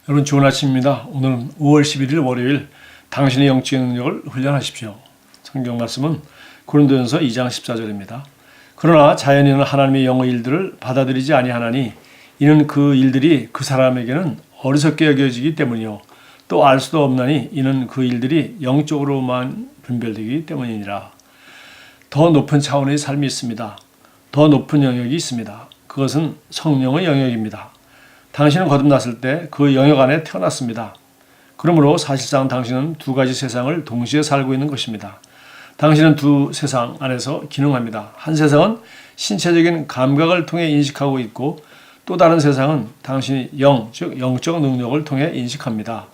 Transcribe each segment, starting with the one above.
여러분 좋은 아침입니다. 오늘은 5월 11일 월요일 당신의 영적인 능력을 훈련하십시오. 성경 말씀은 고린도전서 2장 14절입니다. 그러나 자연인은 하나님의 영의 일들을 받아들이지 아니하나니 이는 그 일들이 그 사람에게는 어리석게 여겨지기 때문이요 또 알 수도 없나니 이는 그 일들이 영적으로만 분별되기 때문이니라. 더 높은 차원의 삶이 있습니다. 더 높은 영역이 있습니다. 그것은 성령의 영역입니다. 당신은 거듭났을 때 그 영역 안에 태어났습니다. 그러므로 사실상 당신은 두 가지 세상을 동시에 살고 있는 것입니다. 당신은 두 세상 안에서 기능합니다. 한 세상은 신체적인 감각을 통해 인식하고 있고 또 다른 세상은 당신이 영, 즉 영적 능력을 통해 인식합니다.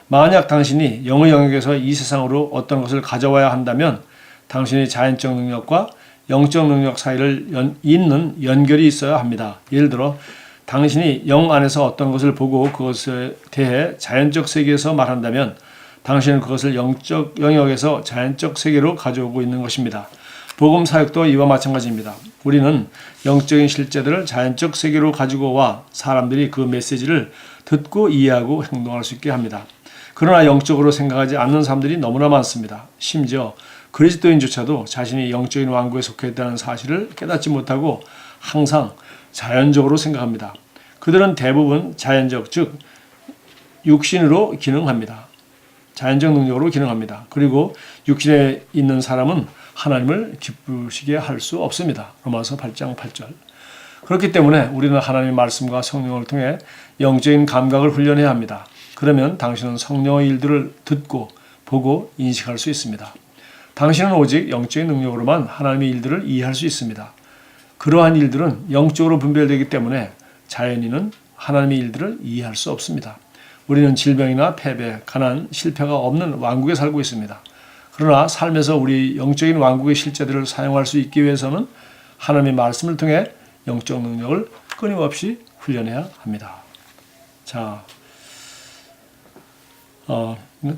만약 당신이 영의 영역에서 이 세상으로 어떤 것을 가져와야 한다면 당신의 자연적 능력과 영적 능력 사이를 잇는 연결이 있어야 합니다. 예를 들어 당신이 영 안에서 어떤 것을 보고 그것에 대해 자연적 세계에서 말한다면 당신은 그것을 영적 영역에서 자연적 세계로 가져오고 있는 것입니다. 복음 사역도 이와 마찬가지입니다. 우리는 영적인 실제들을 자연적 세계로 가지고 와 사람들이 그 메시지를 듣고 이해하고 행동할 수 있게 합니다. 그러나 영적으로 생각하지 않는 사람들이 너무나 많습니다. 심지어 그리스도인조차도 자신이 영적인 왕국에 속해 있다는 사실을 깨닫지 못하고 항상 자연적으로 생각합니다. 그들은 대부분 자연적, 즉 육신으로 기능합니다. 자연적 능력으로 기능합니다. 그리고 육신에 있는 사람은 하나님을 기쁘시게 할 수 없습니다. 로마서 8장 8절. 그렇기 때문에 우리는 하나님의 말씀과 성령을 통해 영적인 감각을 훈련해야 합니다. 그러면 당신은 성령의 일들을 듣고 보고 인식할 수 있습니다. 당신은 오직 영적인 능력으로만 하나님의 일들을 이해할 수 있습니다. 그러한 일들은 영적으로 분별되기 때문에 자연인은 하나님의 일들을 이해할 수 없습니다. 우리는 질병이나 패배, 가난, 실패가 없는 왕국에 살고 있습니다. 그러나 삶에서 우리 영적인 왕국의 실제들을 사용할 수 있기 위해서는 하나님의 말씀을 통해 영적 능력을 끊임없이 훈련해야 합니다. 자,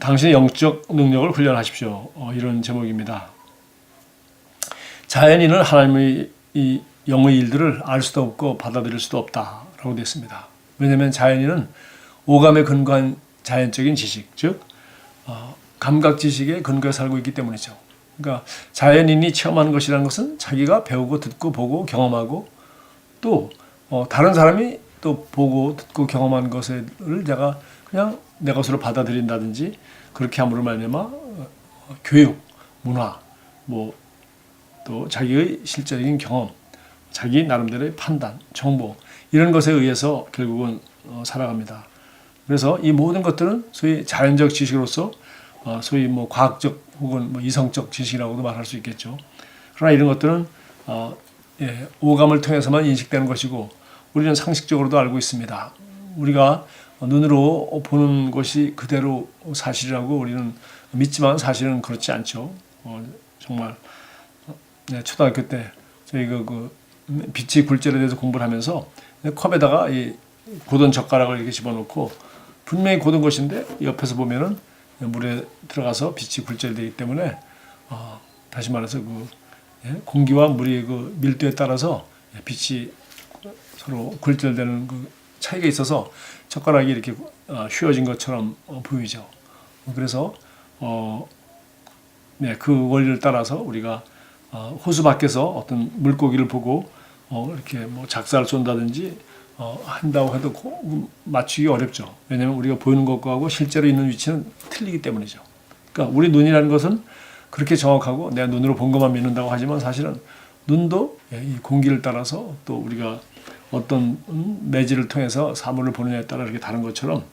당신의 영적 능력을 훈련하십시오. 이런 제목입니다. 자연인은 하나님의 이 영의 일들을 알 수도 없고 받아들일 수도 없다라고 되어 있습니다. 왜냐하면 자연인은 오감에 근거한 자연적인 지식, 즉 감각 지식에 근거해 살고 있기 때문이죠. 그러니까 자연인이 체험하는 것이라는 것은 자기가 배우고 듣고 보고 경험하고 또 다른 사람이 또 보고 듣고 경험한 것을 내가 그냥 내 것으로 받아들인다든지 그렇게 함으로 말미암아 교육, 문화, 또 자기의 실제적인 경험, 자기 나름대로의 판단, 정보 이런 것에 의해서 결국은 살아갑니다. 그래서 이 모든 것들은 소위 자연적 지식으로서 소위 과학적 혹은 이성적 지식이라고도 말할 수 있겠죠. 그러나 이런 것들은 오감을 통해서만 인식되는 것이고 우리는 상식적으로도 알고 있습니다. 우리가 눈으로 보는 것이 그대로 사실이라고 우리는 믿지만 사실은 그렇지 않죠. 정말 초등학교 때 저희가 빛이 굴절에 대해서 공부를 하면서 컵에다가 이 고든 젓가락을 이렇게 집어넣고 분명히 고든 것인데 옆에서 보면은 물에 들어가서 빛이 굴절되기 때문에 다시 말해서 공기와 물이 밀도에 따라서 빛이 서로 굴절되는 차이가 있어서 젓가락이 이렇게 휘어진 것처럼 보이죠. 그래서 그 원리를 따라서 우리가 호수 밖에서 어떤 물고기를 보고 이렇게 작사를 쏜다든지 한다고 해도 맞추기 어렵죠. 왜냐하면 우리가 보이는 것하고 실제로 있는 위치는 틀리기 때문이죠. 그러니까 우리 눈이라는 것은 그렇게 정확하고 내가 눈으로 본 것만 믿는다고 하지만 사실은 눈도 이 공기를 따라서 또 우리가 어떤 매질을 통해서 사물을 보느냐에 따라 이렇게 다른 것처럼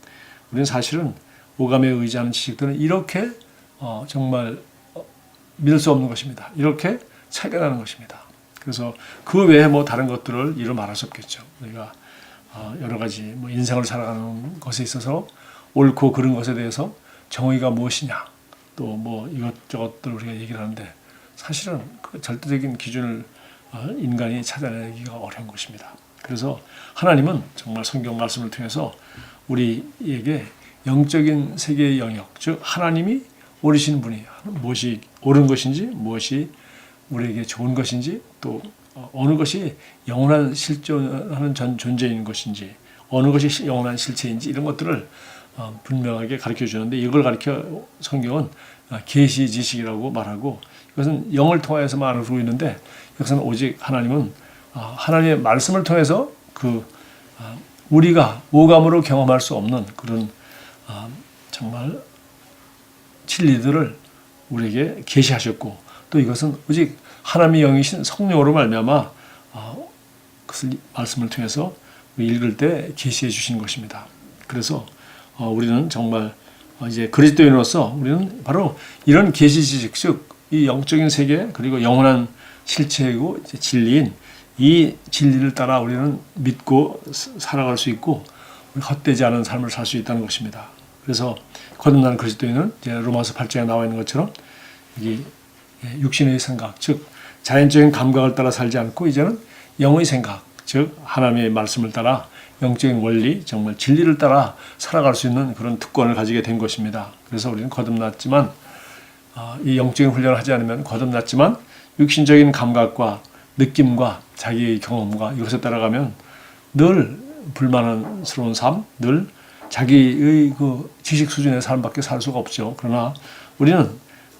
우리는 사실은 오감에 의지하는 지식들은 이렇게 정말 믿을 수 없는 것입니다. 이렇게 차이가 나는 것입니다. 그래서 그 외에 다른 것들을 이루 말할 수 없겠죠. 우리가 여러 가지 인생을 살아가는 것에 있어서 옳고 그른 것에 대해서 정의가 무엇이냐 또 이것저것들 우리가 얘기를 하는데 사실은 그 절대적인 기준을 인간이 찾아내기가 어려운 것입니다. 그래서 하나님은 정말 성경 말씀을 통해서 우리에게 영적인 세계의 영역, 즉 하나님이 오르신 분이 무엇이 옳은 것인지 무엇이 우리에게 좋은 것인지 또 어느 것이 영원한 실존하는 존재인 것인지 어느 것이 영원한 실체인지 이런 것들을 분명하게 가르쳐 주는데 이걸 가르쳐 성경은 계시 지식이라고 말하고 이것은 영을 통해서만 알고 있는데 이것은 오직 하나님은 하나님의 말씀을 통해서 우리가 오감으로 경험할 수 없는 그런 정말 진리들을 우리에게 계시하셨고 또 이것은 오직 하나님의 영이신 성령으로 말미암아 그것을 말씀을 통해서 읽을 때 계시해 주신 것입니다. 그래서 우리는 정말 이제 그리스도인으로서 우리는 바로 이런 계시 지식, 즉 이 영적인 세계 그리고 영원한 실체이고 진리인 이 진리를 따라 우리는 믿고 살아갈 수 있고 헛되지 않은 삶을 살 수 있다는 것입니다. 그래서 거듭난 그리스도인은 이제 로마서 8장에 나와 있는 것처럼 이 육신의 생각, 즉 자연적인 감각을 따라 살지 않고 이제는 영의 생각, 즉 하나님의 말씀을 따라 영적인 원리, 정말 진리를 따라 살아갈 수 있는 그런 특권을 가지게 된 것입니다. 그래서 우리는 거듭났지만 이 영적인 훈련을 하지 않으면 거듭났지만 육신적인 감각과 느낌과 자기의 경험과 이것에 따라가면 늘 불만스러운 삶, 늘 자기의 그 지식 수준의 삶밖에 살 수가 없죠. 그러나 우리는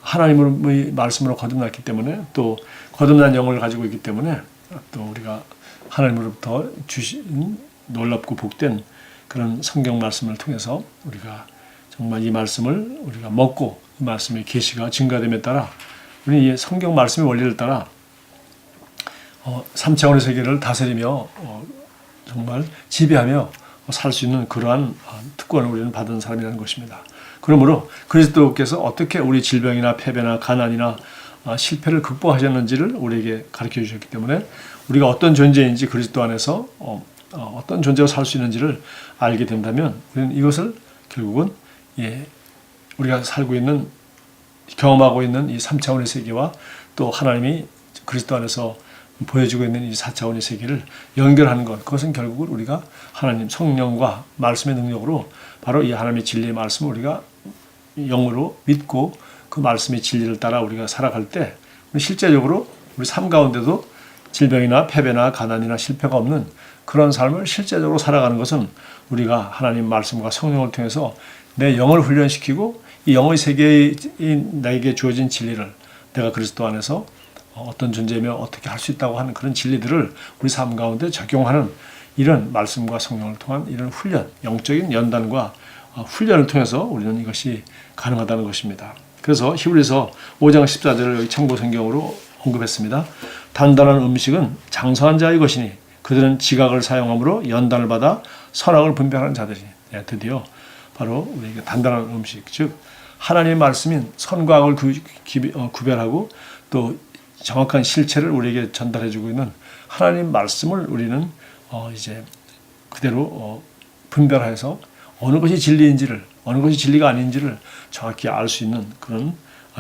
하나님의 말씀으로 거듭났기 때문에 또 거듭난 영을 가지고 있기 때문에 또 우리가 하나님으로부터 주신 놀랍고 복된 그런 성경 말씀을 통해서 우리가 정말 이 말씀을 우리가 먹고 이 말씀의 계시가 증가됨에 따라 우리는 이 성경 말씀의 원리를 따라 3차원의 세계를 다스리며 정말 지배하며 살 수 있는 그러한 특권을 우리는 받은 사람이라는 것입니다. 그러므로 그리스도께서 어떻게 우리 질병이나 패배나 가난이나 실패를 극복하셨는지를 우리에게 가르쳐 주셨기 때문에 우리가 어떤 존재인지 그리스도 안에서 어떤 존재로 살 수 있는지를 알게 된다면 우리는 이것을 결국은 우리가 살고 있는 경험하고 있는 이 3차원의 세계와 또 하나님이 그리스도 안에서 보여주고 있는 이 4차원의 세계를 연결하는 것, 그것은 결국은 우리가 하나님 성령과 말씀의 능력으로 바로 이 하나님의 진리의 말씀을 우리가 영으로 믿고 그 말씀의 진리를 따라 우리가 살아갈 때 실제적으로 우리 삶 가운데도 질병이나 패배나 가난이나 실패가 없는 그런 삶을 실제적으로 살아가는 것은 우리가 하나님 말씀과 성령을 통해서 내 영을 훈련시키고 이 영의 세계에 나에게 주어진 진리를 내가 그리스도 안에서 어떤 존재이며 어떻게 할 수 있다고 하는 그런 진리들을 우리 삶 가운데 적용하는 이런 말씀과 성령을 통한 이런 훈련, 영적인 연단과 훈련을 통해서 우리는 이것이 가능하다는 것입니다. 그래서 히브리서 5장 14절을 여기 참고 성경으로 언급했습니다. 단단한 음식은 장성한 자의 것이니 그들은 지각을 사용함으로 연단을 받아 선악을 분별하는 자들이니. 드디어 바로 우리에게 단단한 음식, 즉 하나님의 말씀인 선과 악을 구별하고 또 정확한 실체를 우리에게 전달해주고 있는 하나님 말씀을 우리는 이제 그대로 분별해서 어느 것이 진리인지를, 어느 것이 진리가 아닌지를 정확히 알 수 있는 그런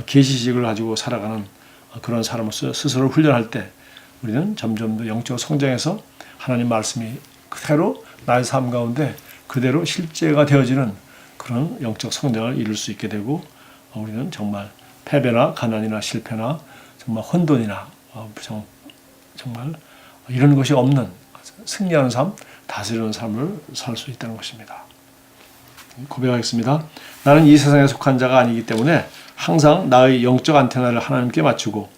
계시식을 가지고 살아가는 그런 사람으로서 스스로 훈련할 때 우리는 점점 더 영적 성장해서 하나님 말씀이 그대로 나의 삶 가운데 그대로 실제가 되어지는 그런 영적 성장을 이룰 수 있게 되고 우리는 정말 패배나 가난이나 실패나 정말 혼돈이나 정말 이런 것이 없는 승리하는 삶, 다스리는 삶을 살 수 있다는 것입니다. 고백하겠습니다. 나는 이 세상에 속한 자가 아니기 때문에 항상 나의 영적 안테나를 하나님께 맞추고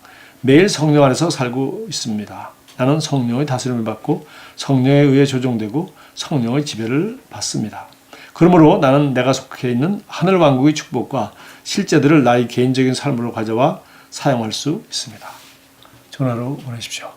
매일 성령 안에서 살고 있습니다. 나는 성령의 다스림을 받고 성령에 의해 조종되고 성령의 지배를 받습니다. 그러므로 나는 내가 속해 있는 하늘 왕국의 축복과 실제들을 나의 개인적인 삶으로 가져와 사용할 수 있습니다. 좋은 하루 보내십시오.